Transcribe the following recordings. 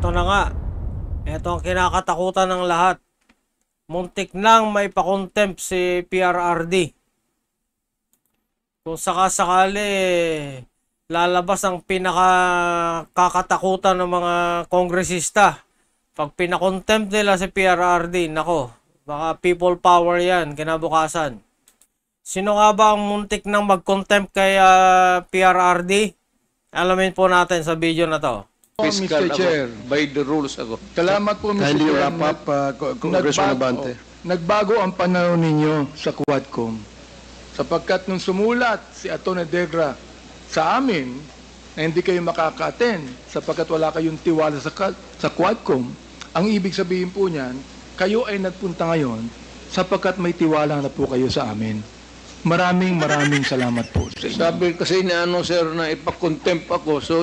Ito na nga. Ito ang kinakatakutan ng lahat. Muntik nang may pa-contempt si PRRD. Kung sakasakali, lalabas ang pinakakatakutan ng mga kongresista. Pag pinakontempt nila si PRRD, nako, baka people power yan, kinabukasan. Sino nga ba ang muntik nang mag-contempt kay PRRD? Alamin po natin sa video na to. Mr. Chair, by the rules ako. salamat po Mr. Kindly Chair. wrap up, Congressman Abante. Nagbago ang pananaw ninyo sa Quadcom. Sapagkat nung sumulat si Atty. Degra sa amin na hindi kayo makaka-attend sapagkat wala kayong tiwala sa Quadcom, ang ibig sabihin po niyan, kayo ay nagpunta ngayon sapagkat may tiwala na po kayo sa amin. Maraming salamat po sa inyo. Sabi kasi na sir, na ipakontempt ako. So,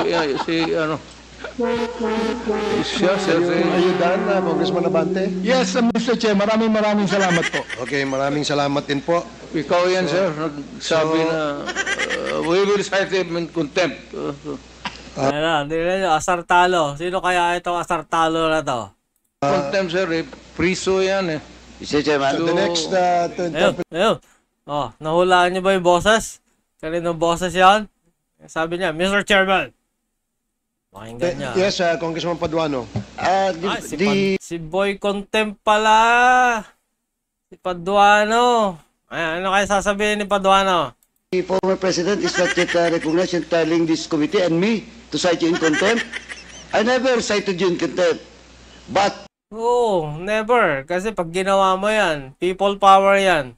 siya, sir. Ayudan, Congressman Abante. Yes, Mr. Chair, maraming salamat po. Okay, maraming salamat din po. Ikaw yan, sir. Nagsabi na, we will cite him in contempt. Ayan na, asar talo. Sino kaya itong asar talo na to? Contempt, sir. Priso yan eh. Mr. Chairman. The next to interpret. Ayun. Oh, nahulaan niyo ba yung boses? Kaninong boses yan? Sabi niya, Mr. Chairman. Pakinggan niya. Yes, Congressman Paduano. Si Boy Contempt pala. Si Paduano. Ayan, ano kayo sasabihin ni Paduano? The former president is not yet recognized in telling this committee and me to cite you in contempt. I never cited you in contempt. But Oo, never. Kasi pag ginawa mo yan, people power yan.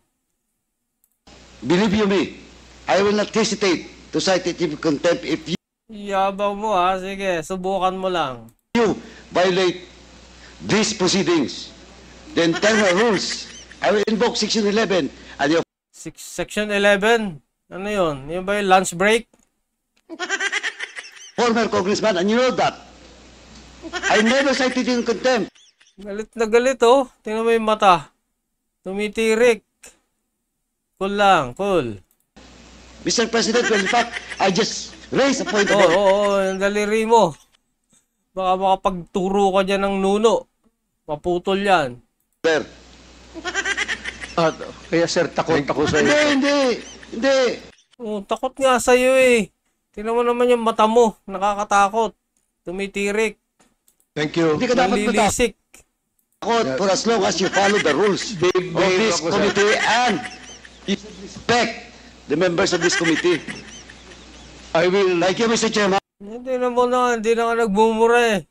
believe you me, I will not hesitate to cite it in contempt if Yabang mo ha. Sige, subukan mo lang. you violate these proceedings. The internal rules. I will invoke Section 11 and your Section 11. Ano yun? Yun ba yung lunch break? former congressman, and you know that. I never cited you in contempt. Galit na galit oh. Tingnan mo yung mata. Tumitirik. Cool lang, cool. Mr. President, well, in fact, I just raised a point of order. Oo, yung daliri mo. Baka makapagturo ka dyan ng nuno. Maputol yan. Kaya, sir, takot ako sa iyo. Hindi. Oh, takot nga sa'yo eh. Tingnan mo naman yung mata mo. Nakakatakot. Tumitirik. Thank you. Hindi ka dapat Nalilisik. matakot for as long as you follow the rules of this ako, sir. committee and you should respect the members of this committee. I will, Thank you, Mr. Chairman. Hindi na mo na. Hindi na ka nagmumura eh.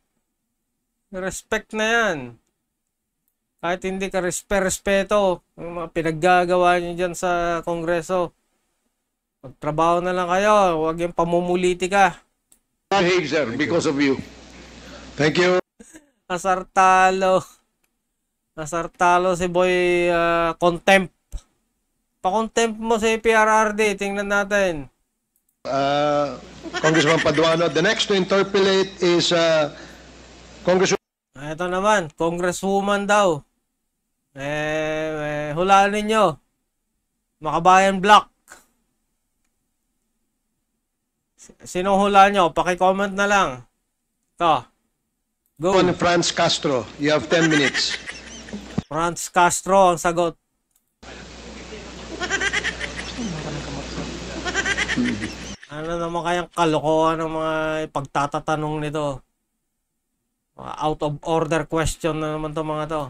Respect na yan. Kahit hindi ka respeto. Ang mga pinaggagawa niyo dyan sa Kongreso. Magtrabaho na lang kayo. Huwag yung pamumuliti ka. behave, sir, because of you. Thank you. Asar talo. Asar talo si Boy Contempt. Pa-contempt mo si PRRD. Tingnan natin. Congressman Paduano. The next to interpolate is Congressman. Ito naman. Congresswoman daw. Hulaan ninyo. Makabayan Black. Sinong hulaan nyo? Paki-comment na lang. Ito. Go. Franz Castro. You have 10 minutes. Franz Castro ang sagot. Ano naman kayang kalokohan ng mga pagtatatanong nito? Mga out of order question na naman to mga to.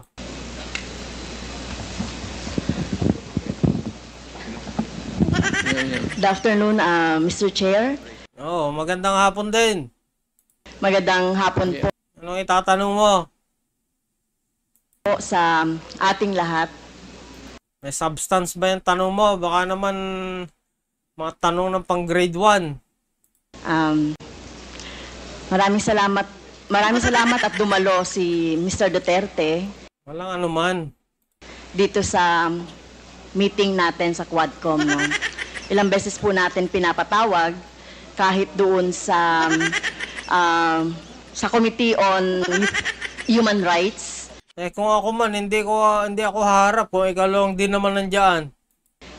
Good afternoon, Mr. Chair. Oo, magandang hapon din. Magandang hapon po Anong itatanong mo? sa ating lahat. May substance ba yung tanong mo? Baka naman mga tanong ng pang grade 1. Maraming salamat at dumalo si Mr. Duterte Walang anuman. dito sa meeting natin sa Quadcom. No? Ilang beses po natin pinapatawag kahit doon sa Committee on Human Rights. Kung ako man, hindi ako haharap kung ikaw lang din naman nandiyan.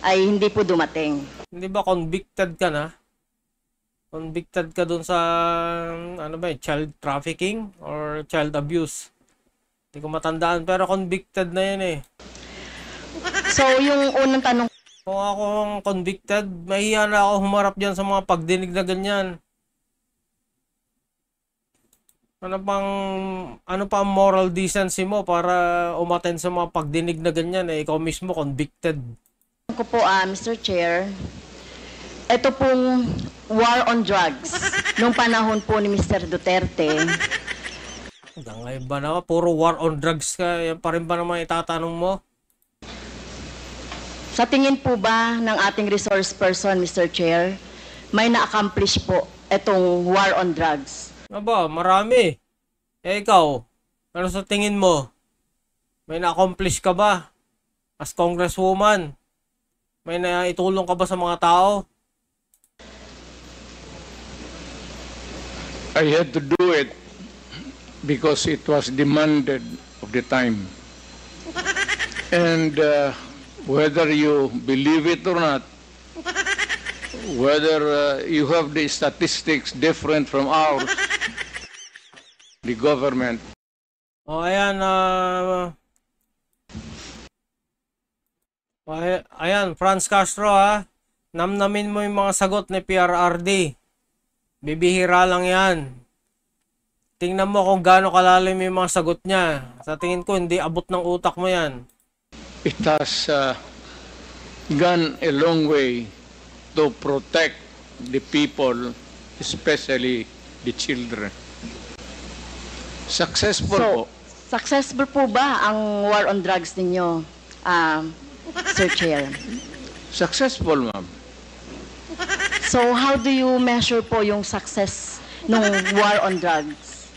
Ay hindi po dumating. Hindi ba convicted ka na? Convicted ka dun sa, ano ba child trafficking or child abuse. Hindi ko matandaan, pero convicted na yan eh. So, yung unang tanong Kung akong convicted, mahiya na ako humarap dyan sa mga pagdinig na ganyan. Ano pa ang moral decency mo para umattend sa mga pagdinig na ganyan eh? Ikaw mismo convicted. ko po, Mr. Chair, ito pong war on drugs, nung panahon po ni Mr. Duterte, Hanggang ngayon ba na? Puro war on drugs ka. Yan pa rin ba naman itatanong mo? sa tingin po ba ng ating resource person, Mr. Chair, may na-accomplish po itong war on drugs? Aba, marami. Eh ikaw, ano sa tingin mo? May na-accomplish ka ba? As congresswoman? May naitulong ka ba sa mga tao? I had to do it because it was demanded of the time. And whether you believe it or not, whether you have the statistics different from ours, the government. O ayan, ayan, Franz Castro ha. Namnamin mo yung mga sagot ni PRRD. Bibihira lang yan. Tingnan mo kung gaano kalalim yung mga sagot niya. Sa tingin ko, hindi abot ng utak mo yan. It has gone a long way to protect the people, especially the children. Successful po. Successful po ba ang war on drugs ninyo, Sir Chair? Successful, ma'am. So, how do you measure po yung success ng war on drugs?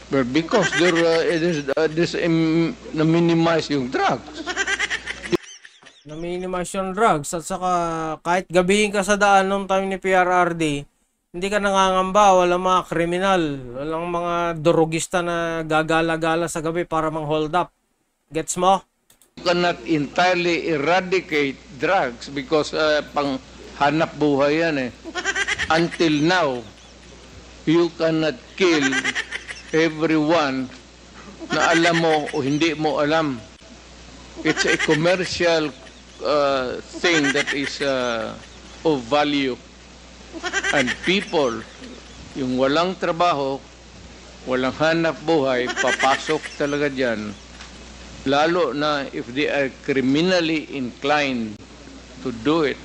Well, because there is na-minimize yung drugs. Na-minimize yung drugs at saka kahit gabihin ka sa daan nung time ni PRRD, hindi ka nangangamba, walang mga kriminal, walang mga drogista na gagala-gala sa gabi para mang-hold up. Gets mo? You cannot entirely eradicate drugs because pang hanap buhay yan eh. Until now, you cannot kill everyone na alam mo o hindi mo alam. It's a commercial thing that is of value. And people, yung walang trabaho, walang hanap buhay, papasok talaga dyan. Lalo na if they are criminally inclined to do it.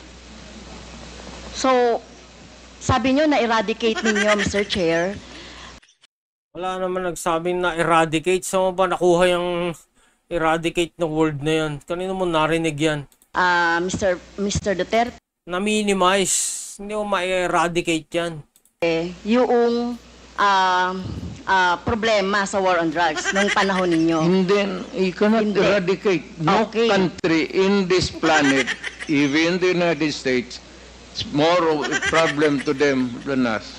So, sabi nyo na-eradicate ninyo, Mr. Chair. Wala naman nagsabing na eradicate. Saan mo ba nakuha yung eradicate na word na yan? Kanino mo narinig yan? Mr. Duterte, Na-minimize. Hindi mo ma-eradicate yan. yung problema sa war on drugs nung panahon ninyo. And then, you cannot Hindi. eradicate. No Okay. country in this planet, even the United States, it's more of a problem to them than us.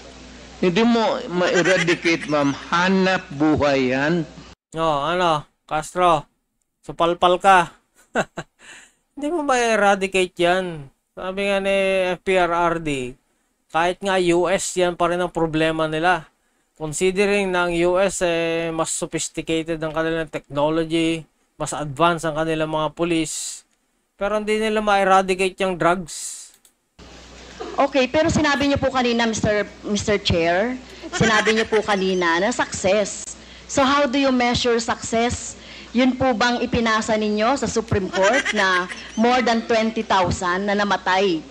Hindi mo ma-eradicate, ma'am. Hanap buhay yan. Ano, Castro, supalpal ka. Hindi mo ma-eradicate yan. Sabi nga ni FPRRD, kahit nga US, yan pa rin ang problema nila. Considering na ang US mas sophisticated ang kanilang technology, mas advanced ang kanilang mga police, pero hindi nila ma-eradicate yung drugs. Okay, pero sinabi niyo po kanina, Mr. Chair, sinabi niyo po kanina na success. So how do you measure success? Yun po bang ipinasa ninyo sa Supreme Court na more than 20,000 na namatay?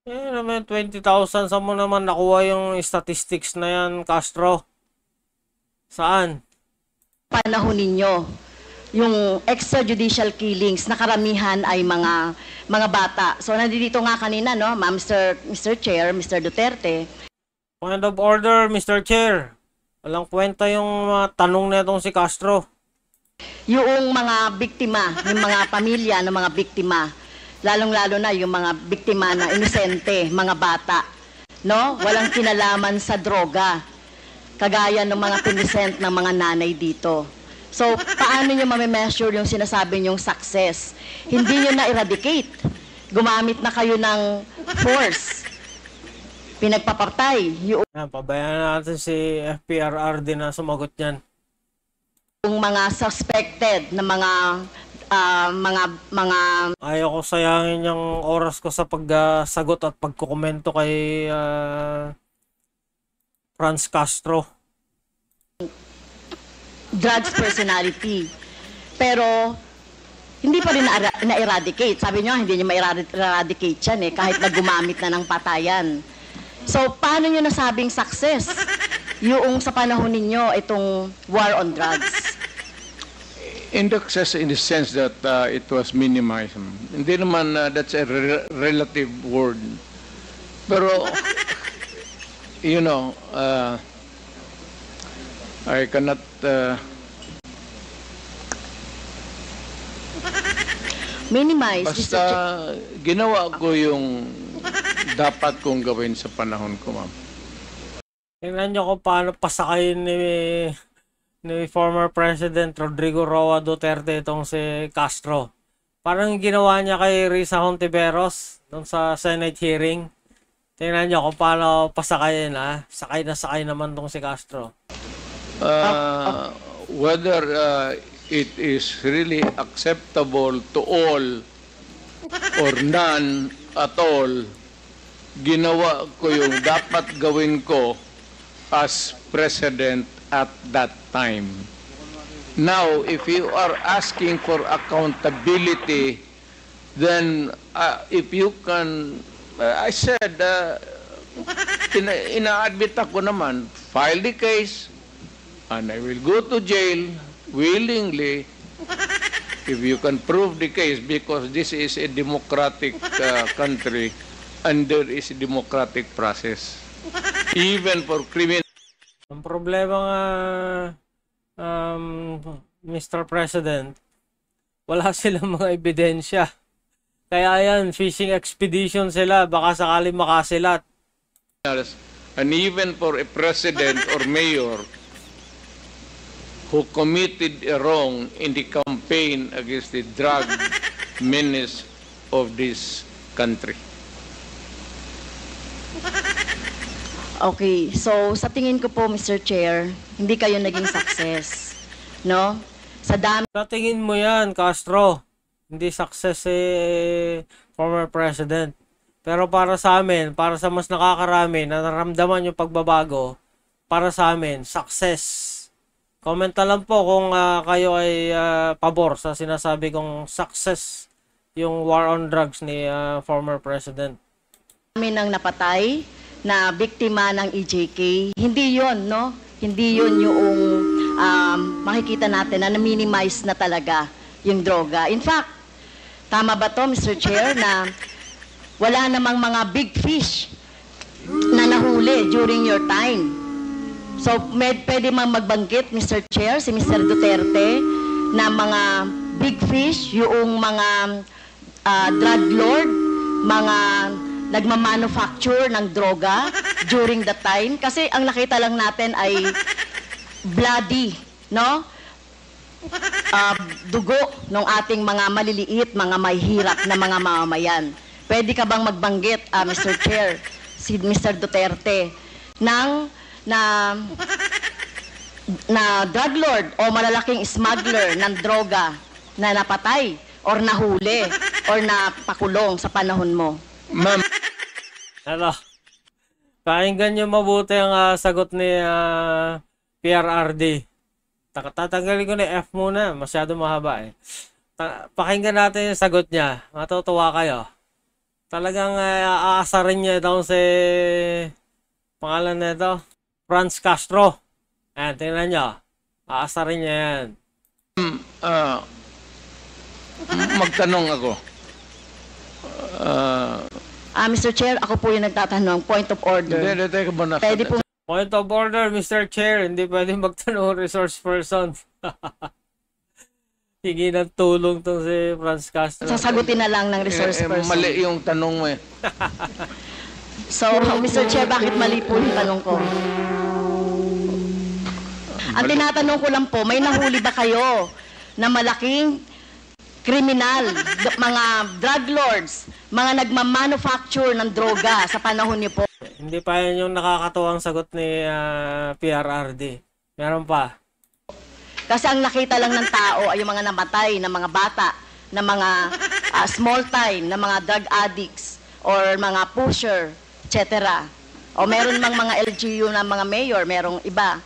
Naman 20,000, saan mo naman nakuha yung statistics na yan, Castro? Saan? Panahon ninyo, yung extrajudicial killings na karamihan ay mga bata. So nandito nga kanina, no, Mr. Chair, Mr. Duterte. Point of order, Mr. Chair. Walang kwenta yung tanong na itong si Castro. Yung mga biktima, yung mga pamilya ng mga biktima, lalong-lalo na yung mga biktima na inosente, mga bata, no? Walang kinalaman sa droga, kagaya ng mga pinisent ng mga nanay dito. So, paano nyo mamimeasure yung sinasabi nyong success? Hindi nyo na-eradicate. Gumamit na kayo ng force. pinagpapatay yung Pabayaan natin si FPRRD na sumagot niyan. mga suspected na mga Ayaw ko sayangin yung oras ko sa pagsagot at pagkukomento kay Franz Castro. drugs personality. Pero hindi pa rin na-eradicate. Sabi niyo, hindi niyo ma-eradicate yan kahit na gumamit na ng patayan. So, paano niyo nasabing success yung sa panahon ninyo itong war on drugs? Indexes in the sense that it was minimized. Hindi naman that's a relative word. Pero, you know, I cannot... Minimize. basta ginawa ko yung dapat kong gawin sa panahon ko, ma'am. Tingnan nyo kung paano pasakayin ni former President Rodrigo Roa Duterte itong si Castro. Parang ginawa niya kay Risa Hontiveros doon sa Senate hearing. Tingnan nyo kung paano pasakayin, ha? Sakay na sakay naman itong si Castro. Whether it is really acceptable to all or none at all, ginawa ko yung dapat gawin ko as president at that time. Now, if you are asking for accountability, then if you can, I said, ina-admit ako naman, file the case, and I will go to jail willingly if you can prove the case, because this is a democratic country and there is a democratic process. Even for criminal. Ang problema nga, Mr. President, wala silang mga ebidensya. Kaya yan, fishing expedition sila, baka sakali makasilat. And even for a president or mayor who committed a wrong in the campaign against the drug menace of this country. Okay, so sa tingin ko po, Mr. Chair, hindi kayo naging success. No? Sa dami Sa tingin mo yan, Castro, hindi success former president. Pero para sa amin, para sa mas nakakarami na naramdaman yung pagbabago, para sa amin, success. Comment na lang po kung kayo ay pabor sa sinasabi kong success yung war on drugs ni former president. ng napatay na biktima ng EJK, hindi yon, no? Hindi yon yung makikita natin na na-minimize na talaga yung droga. In fact, tama ba to, Mr. Chair, na wala namang mga big fish na nahuli during your time? So, pwede mang magbanggit, Mr. Chair, si Mr. Duterte, na mga big fish, yung mga drug lord, mga nagmamanufacture ng droga during the time. Kasi ang nakita lang natin ay bloody, no? Dugo ng ating mga maliliit, mga mahihirap na mga mamamayan. Pwede ka bang magbanggit, Mr. Chair, si Mr. Duterte, na drug lord o malalaking smuggler ng droga na napatay or nahuli or napakulong sa panahon mo? Ma'am, Ano? Pakinggan nyo mabuti ang sagot ni PRRD. Tatanggalin ko na F muna. Masyado mahaba eh. Pakinggan natin yung sagot niya. Matutuwa kayo. Talagang aasarin niya daw si pangalan nito, Franz Castro. Ayan, tingnan nyo. Aasarin niya yan. magtanong ako. Mr. Chair, ako po yung nagtatanong. Point of order. Hindi, teka muna. Pwede po Point of order, Mr. Chair. Hindi pwede magtanong resource person. Hingi ng tulong tong si Franz Castro. sasagutin na lang ng resource person. Mali yung tanong mo eh. So, Mr. Chair, bakit mali po yung tanong ko? Ang tinatanong ko lang po, may nahuli ba kayo na malaking kriminal, mga drug lords, mga nagmamanufacture ng droga sa panahon niyo po? Hindi pa yun yung nakakatuwang sagot ni PRRD. Meron pa. Kasi ang nakita lang ng tao ay yung mga namatay na mga bata, na mga small time, na mga drug addicts, or mga pusher, etc. O meron mang mga LGU na mga mayor, merong iba.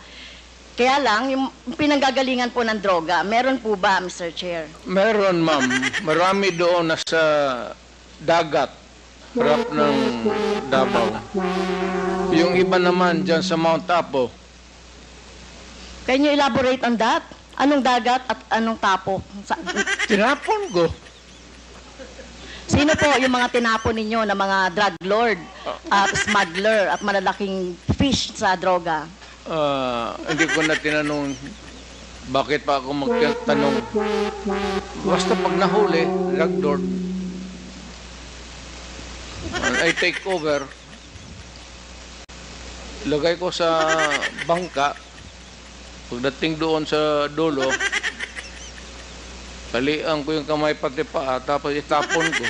Kaya lang, yung pinanggagalingan po ng droga, meron po ba, Mr. Chair? Meron, ma'am. Marami doon nasa dagat, harap ng Davao. Yung iba naman dyan sa Mount Apo. Can you elaborate on that? Anong dagat at anong tapo? Tinapon ko. Sino po yung mga tinapon ninyo na mga drug lord at smuggler at malalaking fish sa droga? Hindi ko na tinanong bakit pa ako magtanong. Basta pag nahuli, drug lord, I take over, lagay ko sa bangka, pagdating doon sa dulo, talian ko yung kamay pati paa, tapos itapon ko.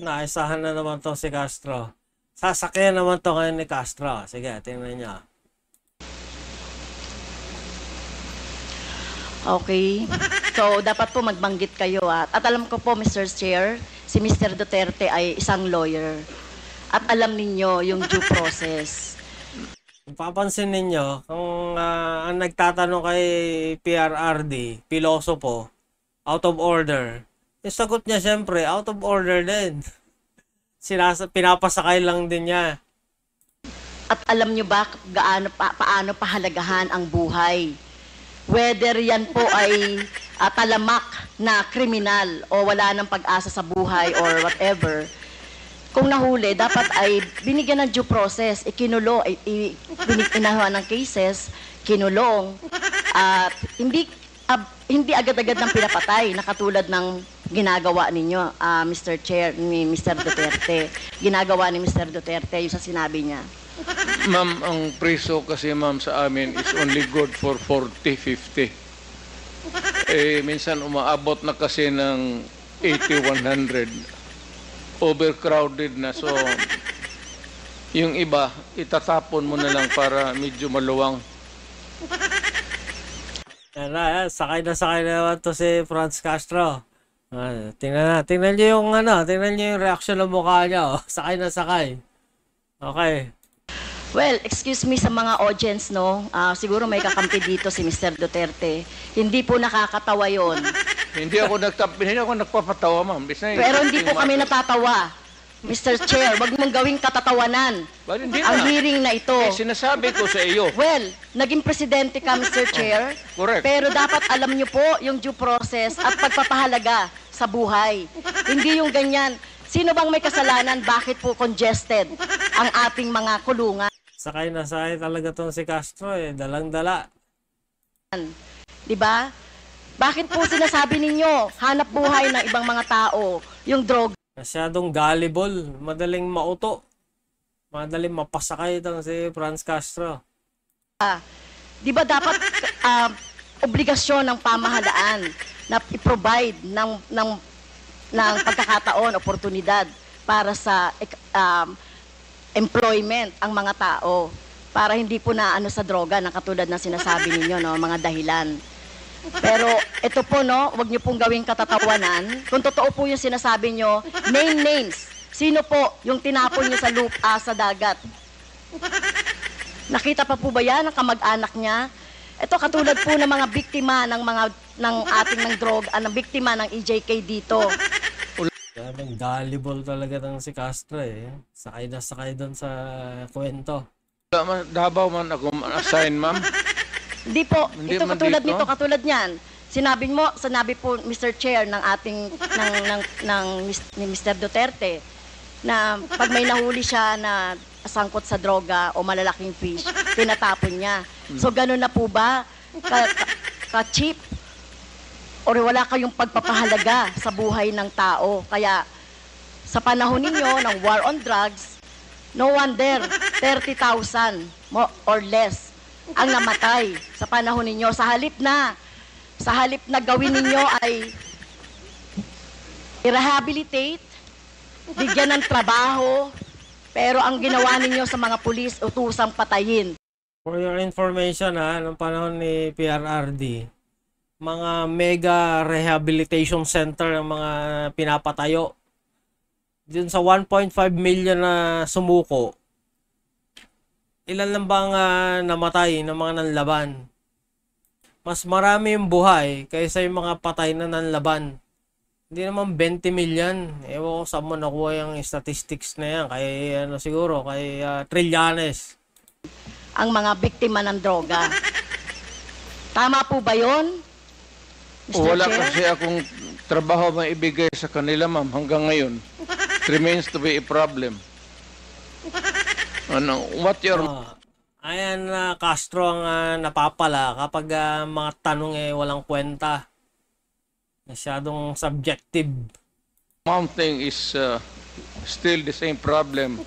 Naisahan na naman to si Castro. Sasakyan naman to ngayon ni Castro. Sige, tingnan niyo. Okay. So, dapat po magbanggit kayo. At alam ko po, Mr. Chair, si Mr. Duterte ay isang lawyer. At alam ninyo yung due process. Papansin ninyo, kung ang nagtatanong kay PRRD, pilosopo, out of order, yung sagot niya siyempre, out of order din. Pinapasakay lang din niya. At alam nyo ba paano pahalagahan ang buhay? Whether yan po ay talamak na kriminal o wala ng pag-asa sa buhay or whatever, kung nahuli, dapat ay binigyan ng due process, ikinulo, inahuan ng cases, kinulong, at hindi agad-agad ng pinapatay na katulad ng ginagawa ninyo, Mr. Chair, ni Mr. Duterte. Ginagawa ni Mr. Duterte yung sa sinabi niya. Ma'am, ang preso kasi ma'am sa amin is only good for 40, 50. Minsan umaabot na kasi ng 80, 100. Overcrowded na. So, yung iba, itatapon mo na lang para medyo maluwang. Yan na, sakay na naman to si Franz Castro. Tingnan niyo yung tingnan niyo yung reaction ng mukha niya. Sakay na sakay. Okay. Well, excuse me sa mga audience, no? Siguro may kakampi dito si Mr. Duterte. Hindi po nakakatawa yon. Hindi ako nagpapatawa, ma'am. Pero hindi po kami natatawa. Mr. Chair, wag mong gawing katatawanan ang hearing na ito. Sinasabi ko sa iyo. Well, naging presidente ka, Mr. Chair. Correct. Pero dapat alam niyo po yung due process at pagpapahalaga sa buhay. Hindi yung ganyan. Sino bang may kasalanan? Bakit po congested ang ating mga kulungan? Sakay na sakay talaga tong si Castro dalang-dala. Diba? Bakit po sinasabi ninyo, hanap buhay ng ibang mga tao, yung droga? Masyadong gullible, madaling mauto. Madaling mapasakay itong si Franz Castro. Diba dapat obligasyon ng pamahalaan na i-provide ng pagkakataon, oportunidad para sa employment ang mga tao para hindi po na sa droga na katulad ng sinasabi ninyo, no, mga dahilan. Pero ito po, no, wag niyo pong gawing katatawanan. Kung totoo po yung sinasabi niyo, name names. Sino po yung tinapon niyo sa sa dagat? Nakita pa po ba yan ang kamag-anak niya? Ito katulad po ng mga biktima ng droga, ng biktima ng EJK dito. Daming gullible talaga ng si Castro Sakay na sakay doon sa kwento. Davao man ako assign, ma'am. Hindi po. Hindi ito man katulad dito? nito, katulad niyan. Sinabi po Mr. Chair ng ating ni Mr. Duterte na pag may nahuli siya na sangkot sa droga o malalaking fish, tinatapon niya. So ganun na po ba ka-cheap? O wala kayong pagpapahalaga sa buhay ng tao? Kaya sa panahon ninyo ng war on drugs, no wonder 30,000 or less ang namatay sa panahon ninyo. Sa halip na gawin ninyo ay i-rehabilitate, bigyan ng trabaho, Pero ang ginawa ninyo sa mga pulis, utusang patayin. For your information ha, nung panahon ni PRRD, mga mega rehabilitation center ang mga pinapatayo. Dun sa 1.5 million na sumuko, ilan lang bang namatay ng mga nanlaban? Mas marami yung buhay kaysa yung mga patay na nanlaban. Hindi naman 20 million. Ewan ko saan mo nakuha yung statistics na yan. Kay, siguro, kay Trillanes. Ang mga biktima ng droga. Tama po ba yun, Mr. Wala Chair? kasi akong trabaho maibigay sa kanila, ma'am, hanggang ngayon. It remains to be a problem. What your... Ayan, Castro ang napapala kapag mga tanong walang kwenta. Masyadong subjective. mounting is still the same problem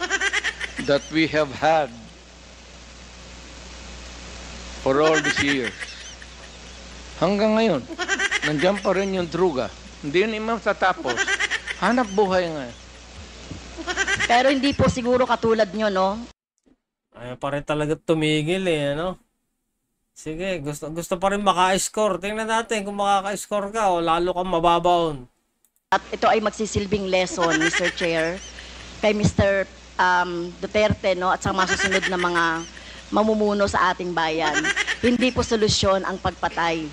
that we have had for all these years. Hanggang ngayon, nandiyan pa rin yung druga. Hindi yun imam tatapos. Hanap buhay nga. Pero hindi po siguro katulad nyo, no? Ayaw pa rin talaga tumigil ano? Sige, gusto pa rin maka-score. Tingnan natin kung makaka-score ka o lalo kang mababaon. At ito ay magsisilbing lesson, Mr. Chair, kay Mr. Duterte, no? At sa mga susunod na mga mamumuno sa ating bayan. Hindi po solusyon ang pagpatay,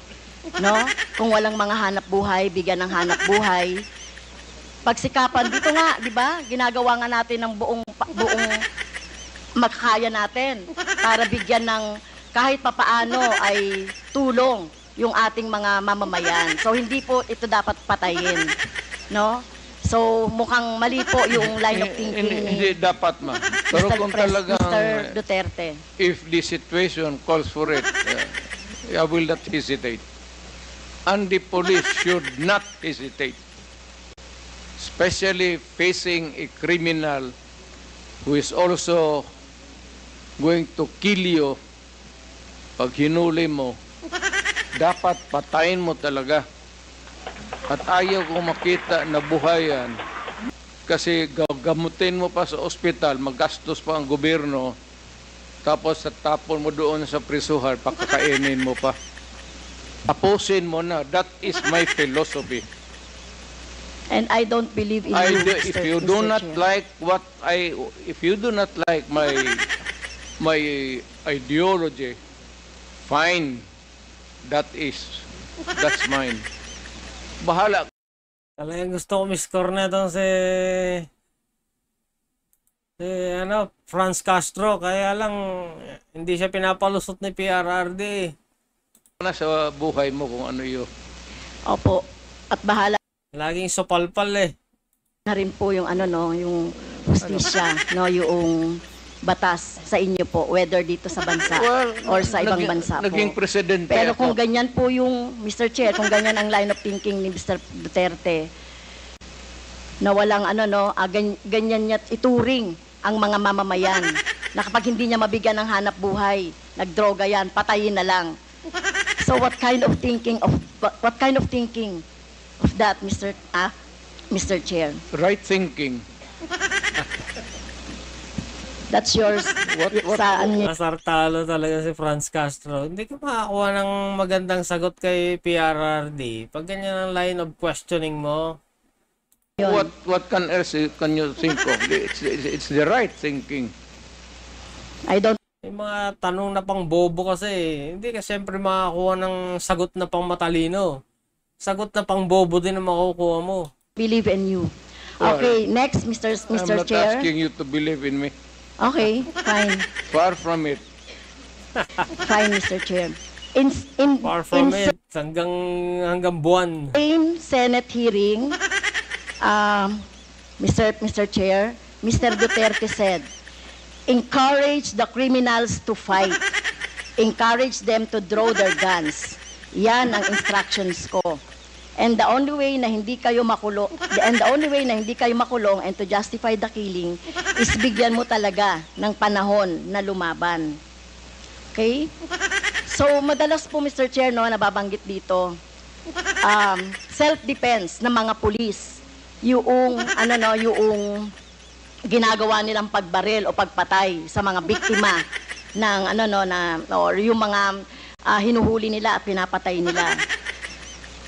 no? Kung walang mga hanap buhay, bigyan ng hanap buhay. Pagsikapan dito nga, 'di ba? Ginagawa nga natin ng buong makakaya natin para bigyan ng kahit papaano ay tulong yung ating mga mamamayan. So hindi po ito dapat patayin, no? So mukhang mali po yung line of thinking Hindi dapat, ma'am. Pero kung talagang, Mr. Duterte. if the situation calls for it, I will not hesitate. And the police should not hesitate. Especially facing a criminal who is also going to kill you. Pag hinuli mo, dapat patayin mo talaga. At ayaw ko makita na buhayan kasi gagamutin mo pa sa ospital, magastos pa ang gobyerno, tapos tapon mo doon sa prisuhan, pakakainin mo pa. Tapusin mo na. That is my philosophy. And I don't believe in you, If you do not Chair. like if you do not like my ideology, fine. That's mine. Bahala. Talagang gusto ko miscore na itong si Franz Castro. Kaya lang, hindi siya pinapalusot ni PRRD. Na sa buhay mo kung ano yun. Opo. At bahala Laging sopalpal na rin po yung yung hustisya, no, yung batas sa inyo po, whether dito sa bansa or sa ibang bansa po. Naging presidente Pero kung ako. ganyan po yung, Mr. Chair, kung ganyan ang line of thinking ni Mr. Duterte, na walang ganyan niya ituring ang mga mamamayan, na kapag hindi niya mabigyan ng hanap buhay, nagdroga yan, patayin na lang. So what kind of thinking of that, Mr. Chair? Right thinking. That's yours. Saan niyo? Masartalo talaga si Franz Castro. Hindi ka makakuha ng magandang sagot kay PRRD. Pag ganyan ang line of questioning mo, Yun. What can you think of? It's the right thinking. I don't may mga tanong na pang bobo kasi. Hindi ka siyempre makakuha ng sagot na pang matalino. Sagot na pang bobo din ang makukuha mo. believe in you. Okay, next, Mr. I'm not Chair. asking you to believe in me. Okay, fine. Far from it. Fine, Mr. Chair. In Far from it. Hanggang buwan. same Senate hearing, Mr. Chair, Mr. Duterte said, encourage the criminals to fight. Encourage them to draw their guns. Yan ang instructions ko. And the only way na hindi kayo makulong, and to justify the killing is bigyan mo talaga ng panahon na lumaban. Okay? So, madalas po, Mr. Chair, nababanggit dito, self-defense ng mga pulis. Yung ginagawa nilang pagbaril o pagpatay sa mga biktima ng or yung mga hinuhuli nila at pinapatay nila.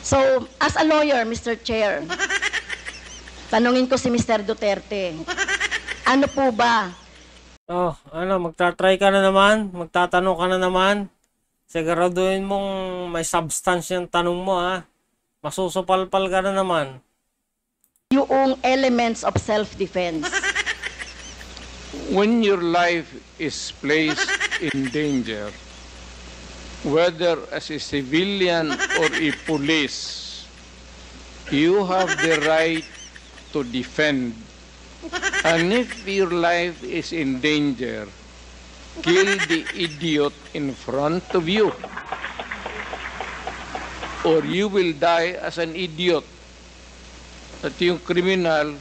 So, as a lawyer, Mr. Chair, tanungin ko si Mr. Duterte, ano po ba? Oh, magta-try ka na naman, magtatanong ka na naman. Siguraduhin mong may substance yung tanong mo, ha. Masusupalpal ka na naman. Yung elements of self-defense. When your life is placed in danger, whether as a civilian or a police, you have the right to defend. And if your life is in danger, kill the idiot in front of you, or you will die as an idiot. At yung kriminal,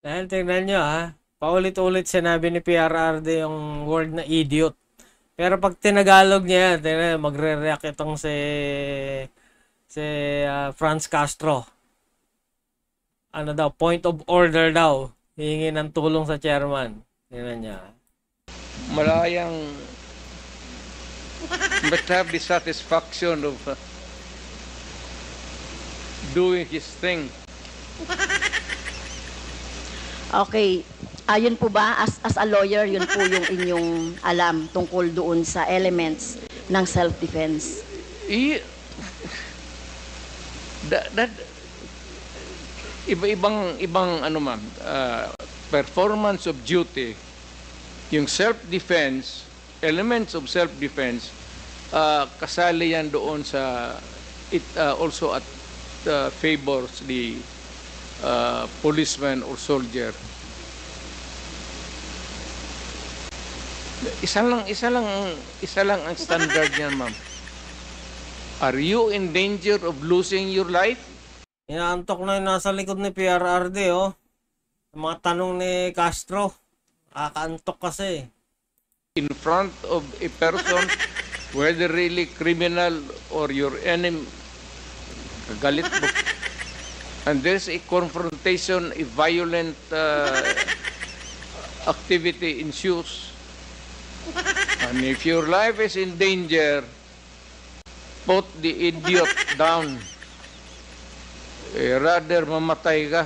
Dahil tingnan nyo, ha, paulit-ulit sinabi ni PRRD yung word na idiot. Pero pag tinagalog niya yan, tingnan, magre-react itong si Franz Castro. Ano daw, point of order daw. Hihingi ng tulong sa chairman. Tingnan niya. malayang but have the satisfaction of doing his thing. Okay, yun po ba, as a lawyer, yun po yung inyong alam tungkol doon sa elements ng self-defense? Ibang ano ma'am, performance of duty, yung self-defense, elements of self-defense, kasali yan doon sa, it also at favors the policeman or soldier. Isa lang ang standard niyan, ma'am. Are you in danger of losing your life? Inaantok na yung nasa likod ni PRRD, oh. Yung mga tanong ni Castro. Kakaantok kasi. In front of a person, whether really criminal or your enemy, kagalit mo. And there's a confrontation, a violent activity ensues. And if your life is in danger, put the idiot down. Rather mamatay ka.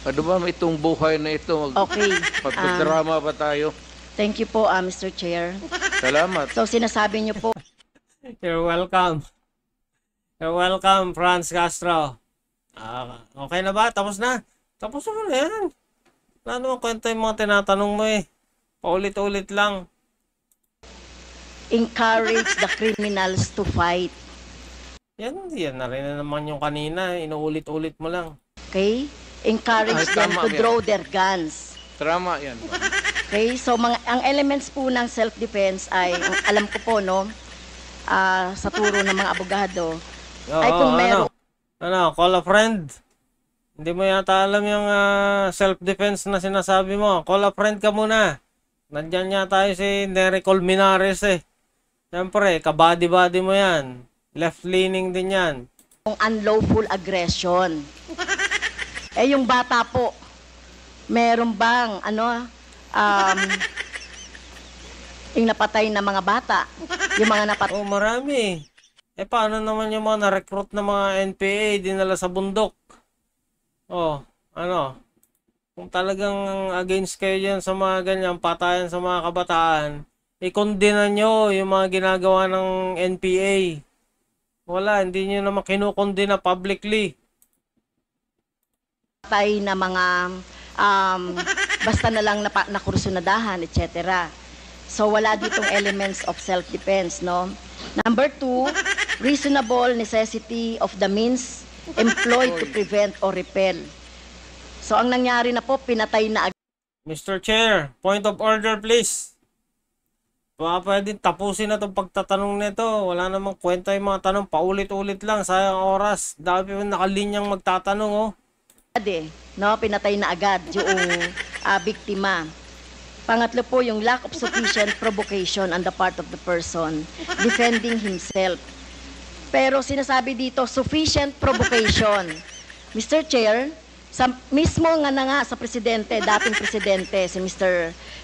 Ano ba itong buhay na ito? Okay. Pagdrama ba tayo? Thank you po, Mr. Chair. Salamat. So, sinasabi niyo po, You're welcome. You're welcome, Franz Castro. Okay na ba? Tapos na? Tapos na yan. Wala naman kwento yung mga tinatanong mo eh. Paulit-ulit lang. encourage the criminals to fight. Yan na rin na naman yung kanina. Inuulit-ulit mo lang. Okay? Encourage them to draw their guns. Trama yan. Okay? So, ang elements po ng self-defense ay, alam ko po, no, sa turo ng mga abogado, ay kung meron... Call a friend. Hindi mo yata alam yung self-defense na sinasabi mo. Call a friend ka muna. Nandyan yata tayo si Nery Colmenares eh. Siyempre, kabady-body mo yan. Left-leaning din yan. Unlawful aggression. Yung bata po, meron bang, yung napatay na mga bata? Yung mga napatay... Oh, marami. Paano naman yung mga na-recruit na mga NPA dinala sa bundok? Kung talagang against kayo dyan sa mga ganyan, patayan sa mga kabataan, ikondena nyo yung mga ginagawa ng NPA. Wala, hindi nyo naman kinukondena publicly. Patay na mga, basta na lang nakursunadahan, etc. So, wala ditong elements of self-defense, no? Number 2, reasonable necessity of the means employed to prevent or repel. So, ang nangyari na po, pinatay na agad. Mr. Chair, point of order please. Baka pwede tapusin na itong pagtatanong nito. Wala namang kwenta yung mga tanong. Paulit-ulit lang, sayang oras. Dami pa nakalinyang magtatanong, oh. No, pinatay na agad yung biktima. Pangatlo po, yung lack of sufficient provocation on the part of the person defending himself. Pero sinasabi dito, sufficient provocation. Mr. Chair, Mismo nga na nga sa presidente, dating presidente, si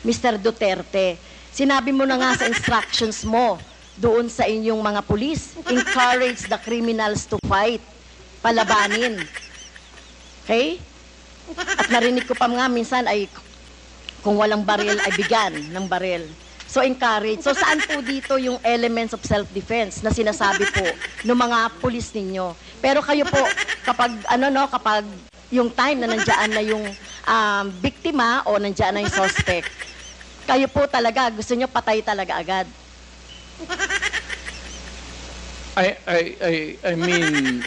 Mr. Duterte, sinabi mo na nga sa instructions mo doon sa inyong mga pulis, encourage the criminals to fight, palabanin. Okay? At narinig ko pa nga minsan ay kung walang baril ay bigyan ng baril. So encourage. So saan po dito yung elements of self-defense na sinasabi po ng mga pulis ninyo? Pero kayo po kapag kapag yung time na nandiyan na yung biktima o nandiyan na yung suspect, kayo po talaga gusto nyo patay talaga agad. I mean,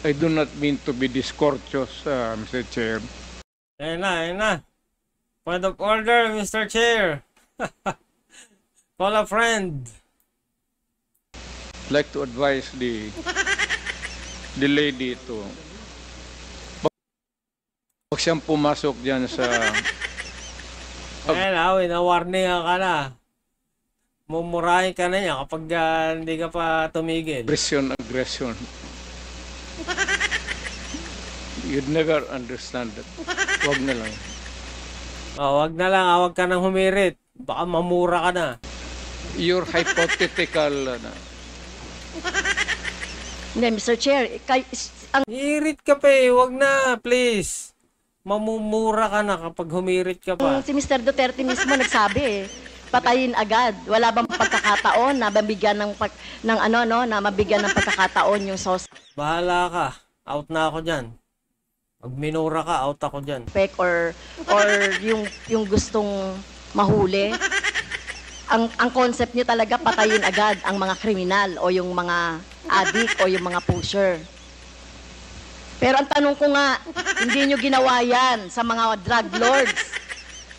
I do not mean to be discourteous, Mr. Chair. Ayun na. Point of order, Mr. Chair. Call a friend. I'd like to advise the lady to huwag siyang pumasok dyan sa Ayun na, warning ka na. Mumurahin ka na niya kapag hindi ka pa tumigil. aggression. You'd never understand that. Huwag na lang. Wag na lang, wag ka nang humirit. Baka mamura ka na. Your hypothetical Hindi, Mr. Chair, Hirit ka pa wag na, please. Mamumura ka na kapag humirit ka pa. si Mr. Duterte mismo nagsabi patayin agad. Wala bang pagkakataon na mabigyan na mabigyan ng pagkakataon yung suspect Bahala ka. Out na ako dyan. Pag minura ka, out ako dyan. or yung gustong mahuli? Ang concept niyo talaga patayin agad ang mga kriminal o yung mga addict o yung mga pusher. Pero ang tanong ko nga, hindi niyo ginawa yan sa mga drug lords.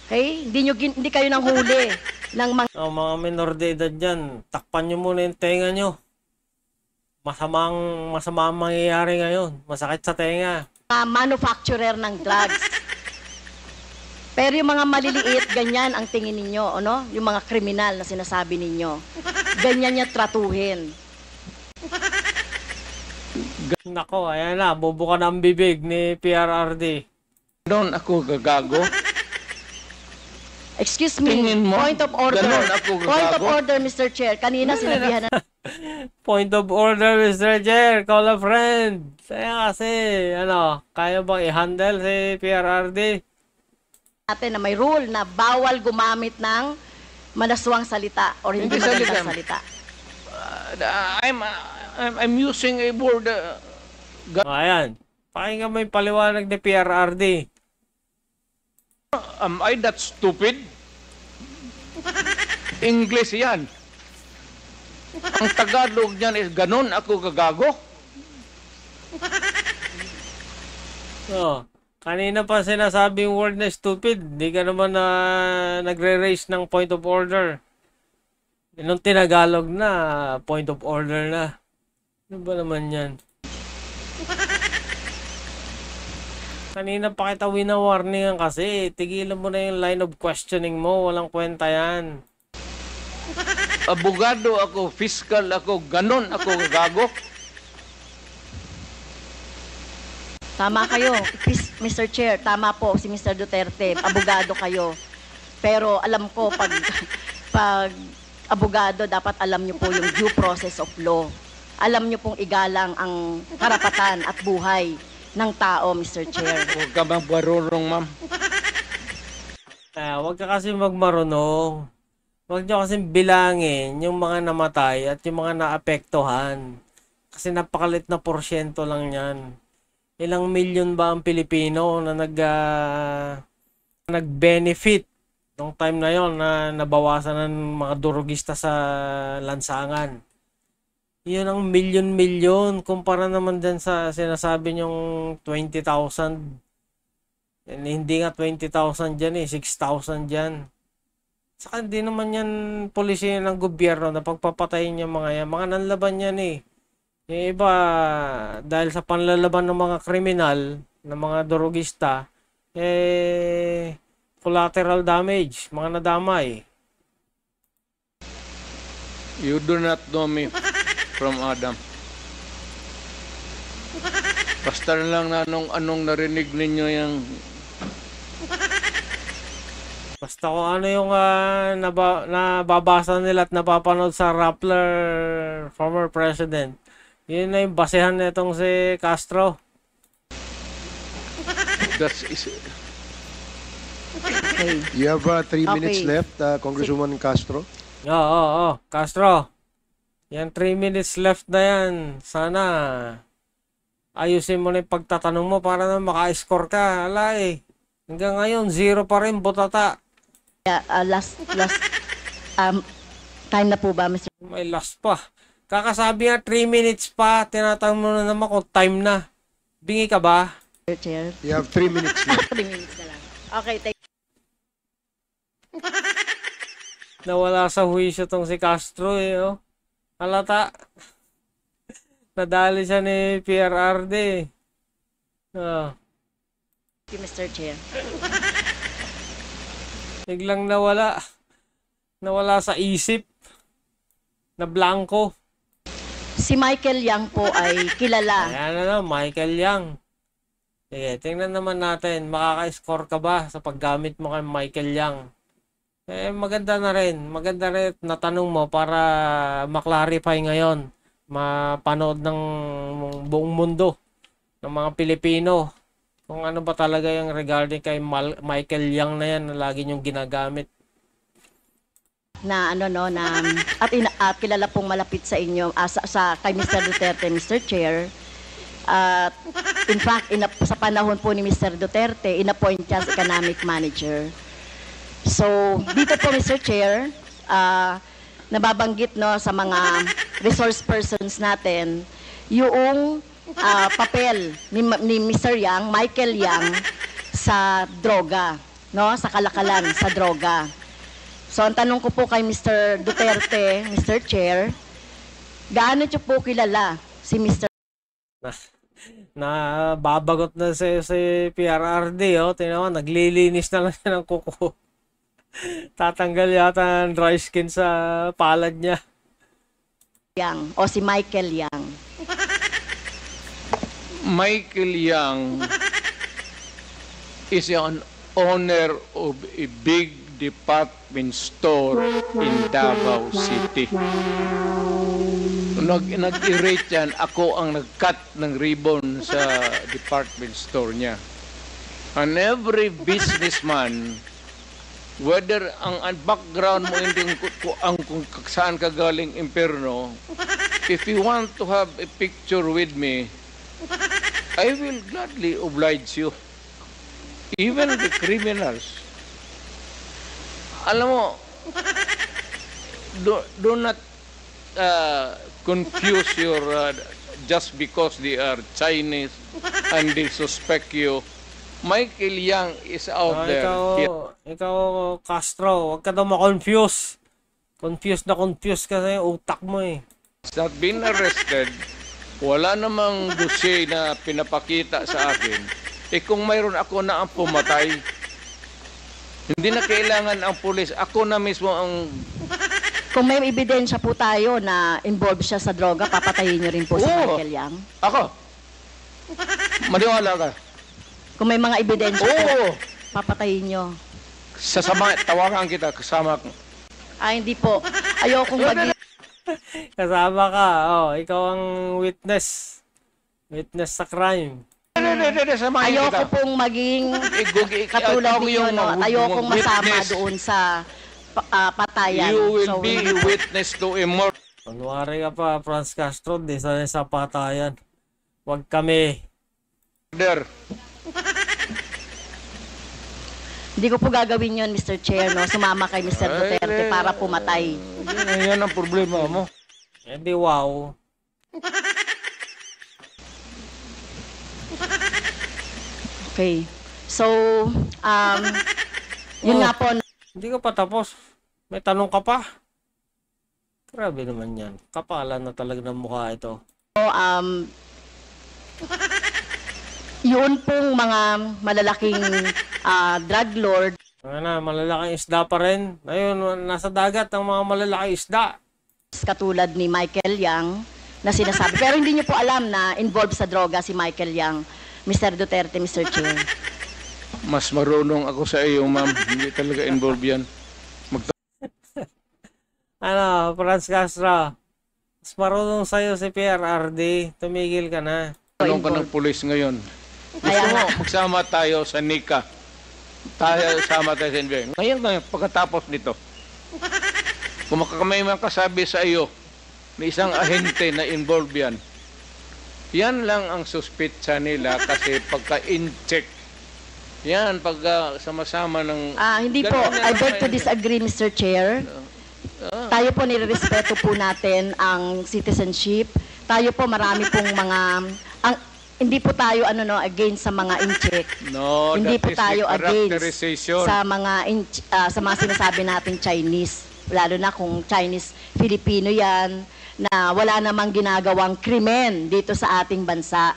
Okay? Hindi kayo nang huli ng Mga minor de edad dyan, takpan nyo muna yung tenga nyo. Masama ang mangyayari ngayon. Masakit sa tenga. manufacturer ng drugs. Pero yung mga maliliit, ganyan ang tingin ninyo, ano? Yung mga kriminal na sinasabi ninyo. Ganyan niya tratuhin. Nako, ayan na, bubuka na ang bibig ni PRRD. Ganon ako gagago. Excuse me, Tingin mo, point of order. ganon ako Point of gagago? order, Mr. Chair. Kanina sinabihan na Point of order, Mr. Chair. Call a friend. Kaya kasi, kaya bang i-handle si PRRD? natin na may rule na bawal gumamit ng manaswang salita or hindi Hindi magandang salita. salita. I'm using a word. Ayan. Pakinggan mo yung paliwanag ni PRRD. Am I that stupid? English yan. Ang Tagalog niyan is ganon ako gagago. Kanina pa sinasabing word na stupid. Di ka naman na nagre-raise ng point of order. Nung tinagalog na, point of order na. Ano ba naman yan? Kanina pa kita wina-warningan kasi. Tigilan mo na yung line of questioning mo. Walang kwenta yan. Abogado ako, fiscal ako, ganon ako gagago. Tama kayo, Mr. Chair, tama po si Mr. Duterte, abogado kayo. Pero alam ko, pag abogado, dapat alam niyo po yung due process of law. Alam niyo pong igalang ang karapatan at buhay ng tao, Mr. Chair. Huwag ka bang barurong, ma'am? Huwag ka kasi magmarunong. Huwag niyo kasi bilangin yung mga namatay at yung mga naapektuhan. Kasi napakalit na porsyento lang yan. Ilang milyon ba ang Pilipino na nag-benefit nung time na yon na nabawasan ng mga durugista sa lansangan. Yun ang milyon-milyon kumpara naman din sa sinasabi niyong 20,000. Hindi nga 20,000 dyan 6,000 dyan. Saka hindi naman yan polisiya ng gobyerno na pagpapatayin yung mga yan. Mga nanlaban yan Yung iba, dahil sa panlalaban ng mga kriminal, ng mga durugista, collateral damage, mga nadamay. You do not know me from Adam. Basta na lang na anong narinig ninyo yung Basta kung ano yung nababasa nila at napapanood sa Rappler, former president. Yun na yung basehan nitong si Castro. that's is, Okay. You have 3 minutes Okay. left, Congresswoman Castro. Oo. Castro. Yan 3 minutes left na yan. Sana ayusin mo na yung pagtatanong mo para na maka-score ka. Ala eh. Hanggang ngayon, 0 pa rin, butata. Last time na po ba, Mr. May last pa. Kakasabi nga 3 minutes pa. Tinatanong mo na naman kung time na. Bingi ka ba? Chair? You have 3 minutes left. 3 minutes na lang. Okay, thank Nawala sa huwisyo tong si Castro eh. Oh. Halata. Nadali siya ni PRRD. Oh. you, Mr. Chair. Biglang nawala. Nawala sa isip. Na blanco. Si Michael Yang po ay kilala. Ayan na, Michael Yang. Sige, tingnan naman natin. Makaka-score ka ba sa paggamit mo kay Michael Yang? Maganda na rin. Maganda rin natanong mo para maklarify ngayon. Mapanood ng buong mundo. Ng mga Pilipino. Kung ano ba talaga yung regarding kay Michael Yang na yan na lagi niyong ginagamit. Na at kilala pong malapit sa inyo sa kay Mr. Duterte, Mr. Chair. At in fact, sa panahon po ni Mr. Duterte, inappoint siya as economic manager. So, dito po, Mr. Chair, nababanggit sa mga resource persons natin yung papel ni Mr. Yang, Michael Yang, sa droga, sa kalakalan sa droga. So, ang tanong ko po kay Mr. Duterte, Mr. Chair, gaano niyo po kilala si Mr. Na babagot na si PRRD, oh. Tingnan mo, naglilinis na lang siya ng kuko. Tatanggal yata ang dry skin sa palad niya. Yang o si Michael Yang? Michael Yang is an owner of a big department store in Davao City. Nag-irate yan, ako ang nag-cut ng ribbon sa department store niya. And every businessman, whether ang background mo hindi kung saan ka galing impyerno, if you want to have a picture with me, I will gladly oblige you. Even the criminals. Alam mo, do not confuse your just because they are Chinese and they suspect you. Michael Yang is out there. Ikaw, Castro, huwag ka daw ma-confuse. Confused kasi yung utak mo eh. He's not been arrested. Wala namang dossier na pinapakita sa akin. Kung mayroon ako na ang pumatay, hindi na kailangan ang pulis. Ako na mismo ang... Kung may ebidensya po tayo na involved siya sa droga, papatayin niyo rin po si Oo. Michael Yang? Ako? Maniwala ka? Kung may mga ebidensya po, Oo! papatayin niyo? Sasama, tawagan kita, kasama ko. Hindi po. Ayokong maging... Kasama ka, ikaw ang witness. Witness sa crime. Samahin Ayoko kita. pong maging katulad ninyo, at ayokong masama doon sa patayan. You will So, be a witness to a murder. Kunwari ka pa, Franz Castro, di sanay sa patayan. Huwag kami. Hindi ko po gagawin yun, Mr. Chair, sumama kay Mr. Duterte para pumatay. Yan ang problema mo. Di wow. Okay. So, yun nga po. Hindi ka pa tapos. May tanong ka pa. Grabe naman yan. Kapalan na talaga ng mukha ito. Yun pong mga malalaking drug lord. Malalaking isda pa rin. Ayun, nasa dagat ang mga malalaking isda. Katulad ni Michael Yang, na sinasabi. Pero hindi niyo po alam na involved sa droga si Michael Yang, Mr. Duterte, Mr. Chair. Mas marunong ako sa iyo, ma'am. Hindi talaga involved yan. Ano, Franz Castro, mas marunong sa'yo si PRRD. Tumigil ka na. Tanong ka ng pulis ngayon. Gusto mo, magsama tayo sa NICA. Sama tayo sa NBI. Ngayon, pagkatapos nito, kung may makasabi sa iyo, may isang ahente na involved yan, yan lang ang suspitsa nila kasi pagka-in-check, yan, pag sama-sama ng... Hindi po, I beg to disagree, Mr. Chair. Tayo po nirerespeto po natin ang citizenship. Tayo po marami pong mga hindi po tayo against sa mga in-check. No, Hindi that po is tayo the against characterization. sa mga sinasabi nating Chinese, lalo na kung Chinese Filipino 'yan na wala namang ginagawang krimen dito sa ating bansa.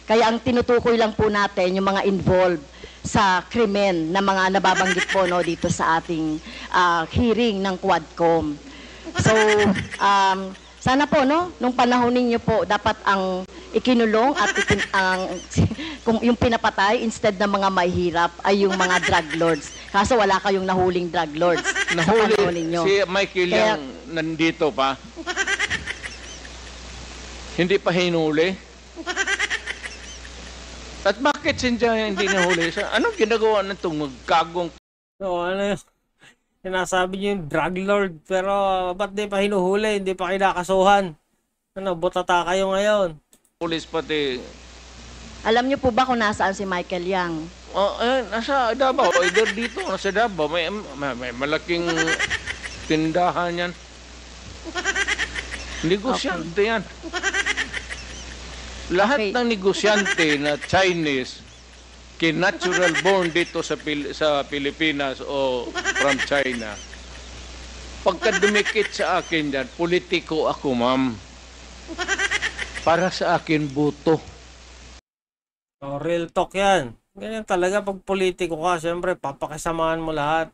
Kaya ang tinutukoy lang po natin yung mga involved sa krimen na mga nababanggit po dito sa ating hearing ng Quadcom. So, sana po nung panahon ninyo po dapat ang ikinulong at kung yung pinapatay instead ng mga mahihirap ay yung mga drug lords. Kaso wala kayong nahuling drug lords sa panahon ninyo. Si Michael Yang nandito pa. Hindi pa hinuli. At bakit siya hindi nahuli? Anong ginagawa na itong magkagong? So, ano yung sinasabi niyo yung drug lord, pero ba't di pa hinuhuli, hindi pa kinakasuhan? Ano, butata kayo ngayon? Pulis pati. Alam niyo po ba kung nasaan si Michael Yang? Nasa Davao. Either dito, nasa Davao. May malaking tindahan yan. Negosyante yan. Lahat ng negosyante na Chinese, natural born dito sa Pilipinas o from China, pagka dumikit sa akin yan, politiko ako, ma'am. Para sa akin, buto. Oh, real talk yan. Ganyan talaga pag politiko ka, syempre papakisamahan mo lahat.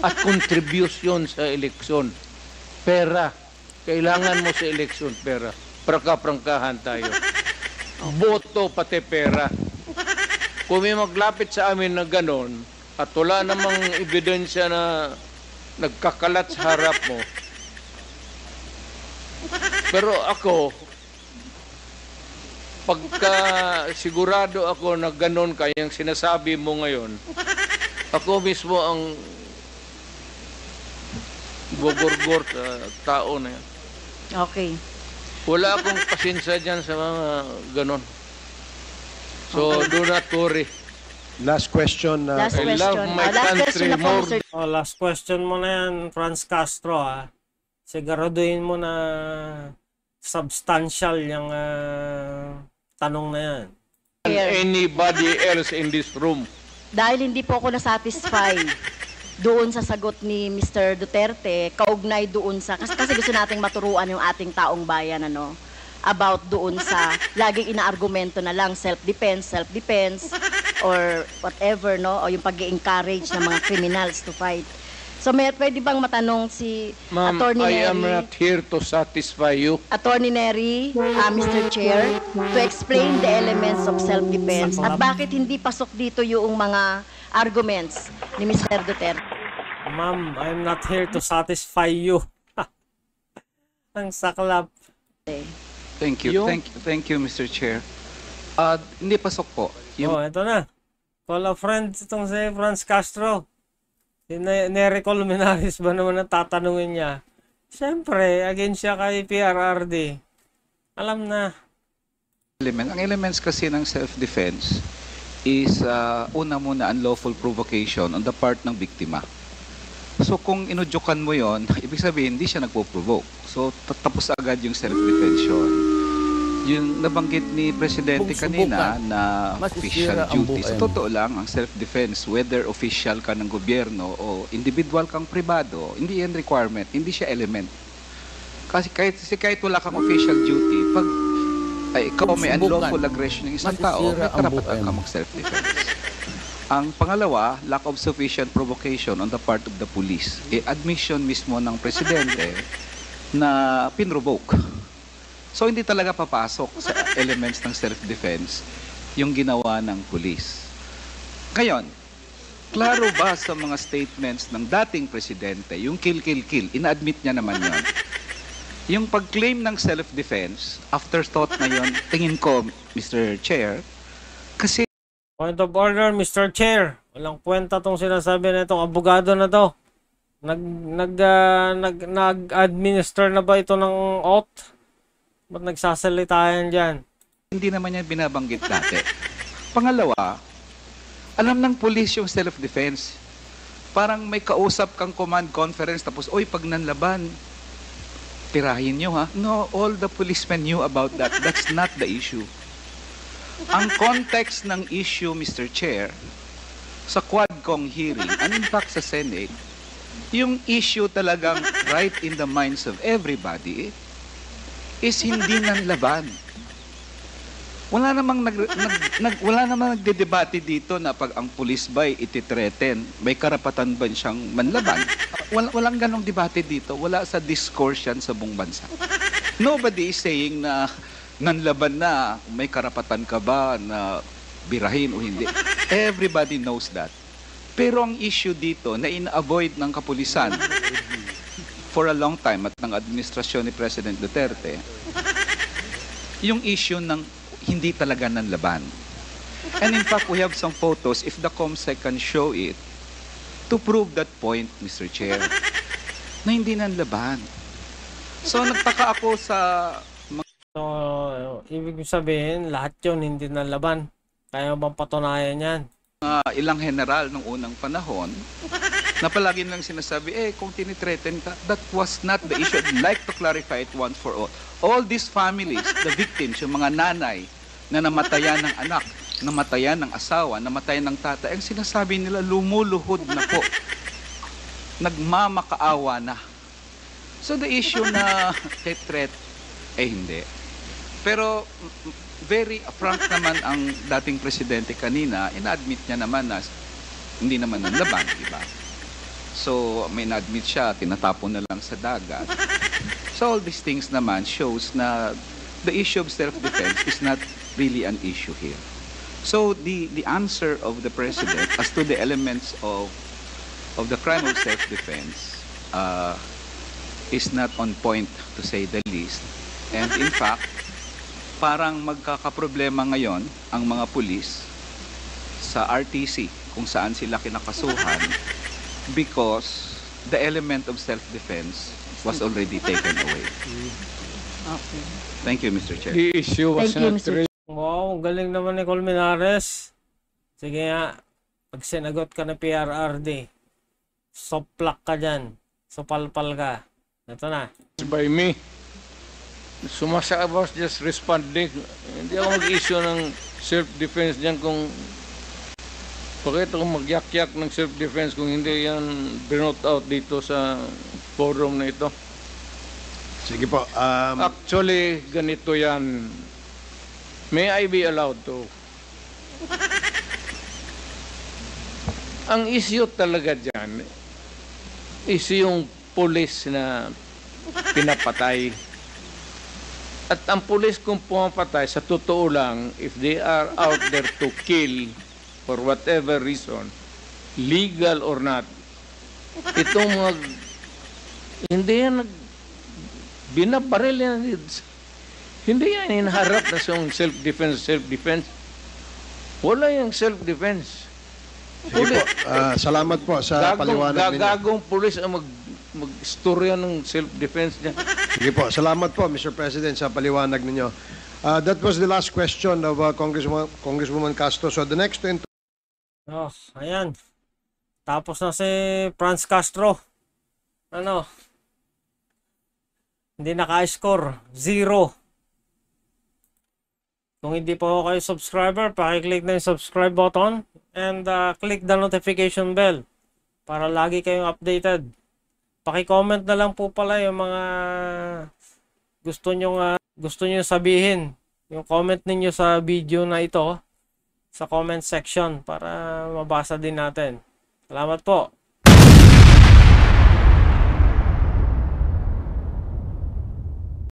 At contribution sa eleksyon. Pera. Kailangan mo sa eleksyon, pera. Prangkahan tayo. Boto pati pera. Kung may maglapit sa amin na ganon, at wala namang ebidensya na nagkakalat sa harap mo, pero ako, pagka sigurado ako na ganon kayang sinasabi mo ngayon, ako mismo ang gugurgur sa tao na yan. Okay. Wala akong pasensya dyan sa mga ganon. So, do not worry. Last question. Last I love question. my Last country question na po, more. Mr. Oh, last question mo na yan, Franz Castro, siguraduhin mo na substantial yung tanong na yan. Anybody else in this room. Dahil hindi po ako nasatisfy doon sa sagot ni Mr. Duterte, kaugnay doon sa, kasi gusto nating maturuan yung ating taong bayan, about doon sa, laging inaargumento na lang, self-defense, or whatever, o yung pag-encourage ng mga criminals to fight. So, pwede bang matanong si Ma'am, Attorney I Neri? am not here to satisfy you. Attorney Neri, Mr. Chair, to explain the elements of self-defense at bakit hindi pasok dito yung mga arguments ni Mr. Duterte. Ma'am, I'm not here to satisfy you. Ang saklap. Thank you. Thank you, Mr. Chair. Hindi pasok po. Oh, ito na. Call a friend itong si Franz Castro. Si Nery Colmenares ba naman ang tatanungin niya? Siyempre, against siya kay PRRD. Alam na. Ang elements kasi ng self-defense is una muna unlawful provocation on the part ng biktima. So kung inudyukan mo yon, ibig sabihin hindi siya nagpo-provoke. So tapos agad yung self-defense yun. Yung nabanggit ni Presidente kanina na official duty. Sa totoo lang, ang self-defense, whether official ka ng gobyerno o individual kang pribado, hindi yan requirement, hindi siya element. Kasi kahit wala kang official duty, pag ikaw may unlawful aggression ng isang tao, may karapatan ka mag-self-defense. Ang pangalawa, lack of sufficient provocation on the part of the police. Admission mismo ng Presidente na pinrovoke So hindi talaga papasok sa elements ng self-defense yung ginawa ng pulis. Ngayon, klaro ba sa mga statements ng dating presidente, yung kill, ina-admit niya naman yon. Yung pag-claim ng self-defense, afterthought na yon, tingin ko, Mr. Chair, kasi Point of order, Mr. Chair. Walang kwenta tong sinasabi na itong abogado na to. Nag-administer na ba ito ng oath? Ba't nagsasalita yan dyan? hindi naman yan binabanggit dati. Pangalawa, alam ng police yung self-defense. Parang may kausap kang command conference tapos, oy, pag nanlaban, tirahin nyo ha. No, all the policemen knew about that. That's not the issue. Ang context ng issue, Mr. Chair, sa Quadcom hearing, and in fact sa Senate, yung issue talagang right in the minds of everybody is hindi nanlaban. Wala namang nagdedebate dito na pag ang police ba ititreten, may karapatan ba siyang manlaban? Walang ganong debate dito. Wala sa discourse yan sa buong bansa. Nobody is saying na nanlaban na, may karapatan ka ba na birahin o hindi. Everybody knows that. Pero ang issue dito na ina-avoid ng kapulisan for a long time at ng administrasyon ni President Duterte, yung issue ng hindi talaga nanlaban. And in fact, we have some photos, if the COMSEC can show it, to prove that point, Mr. Chair, na hindi nanlaban. So, nagtaka ako sa... So, ibig sabihin, lahat yun hindi nanlaban. Kaya bang patunayan yan? Ilang general nung unang panahon, na palagi lang sinasabi, kung tinitreten ka, that was not the issue. I'd like to clarify it once for all. All these families, the victims, yung mga nanay na namatayan ng anak, namatayan ng asawa, namatayan ng tatay, ang sinasabi nila, lumuluhod na po. Nagmamakaawa na. So the issue na threat, hindi. Pero very frank naman ang dating presidente kanina, ina-admit niya naman na hindi naman nanlaban, di ba? So may na-admit siya, tinatapon na lang sa dagat. So all these things naman shows na the issue of self-defense is not really an issue here. So the answer of the president as to the elements of the crime of self-defense is not on point, to say the least. And in fact, parang magkakaproblema ngayon ang mga pulis sa RTC kung saan sila kinakasuhan because the element of self-defense was already taken away. Okay. Thank you, Mr. Chair. The issue was Thank you, not Mr. raised. Wow, galing naman ni Colmenares. Sige nga, pag sinagot ka ng PRRD, soplak ka dyan. Sopalpal ka. Ito na. by me. Sumasa, I was just responding. Hindi ako mag-issue ng self-defense diyan kung bakit ako mag-yak-yak ng self-defense kung hindi yan binout out dito sa forum na ito. Sige po. Actually, ganito yan. May I be allowed to? Ang issue talaga dyan is yung police na pinapatay. At ang pulis kung pumapatay, sa totoo lang, if they are out there to kill for whatever reason, legal or not, itong mga, hindi yan binabaril yan. Hindi yan inaharap na sa self-defense. Wala yung self-defense. Sige po. Salamat po sa paliwanag ninyo. Gagong pulis ang mag-istorya ng self-defense niya. Sige po. Salamat po, Mr. President, sa paliwanag ninyo. That was the last question of Congresswoman Castro. So the next to Oh, ayan. Tapos na si Franz Castro. Ano? Hindi naka-score. 0. Kung hindi po kayo subscriber, pakiclick na yung subscribe button and click the notification bell para lagi kayong updated. Paki-comment na lang po pala yung mga gusto nyo sabihin. Yung comment ninyo sa video na ito sa comment section para mabasa din natin. Salamat po.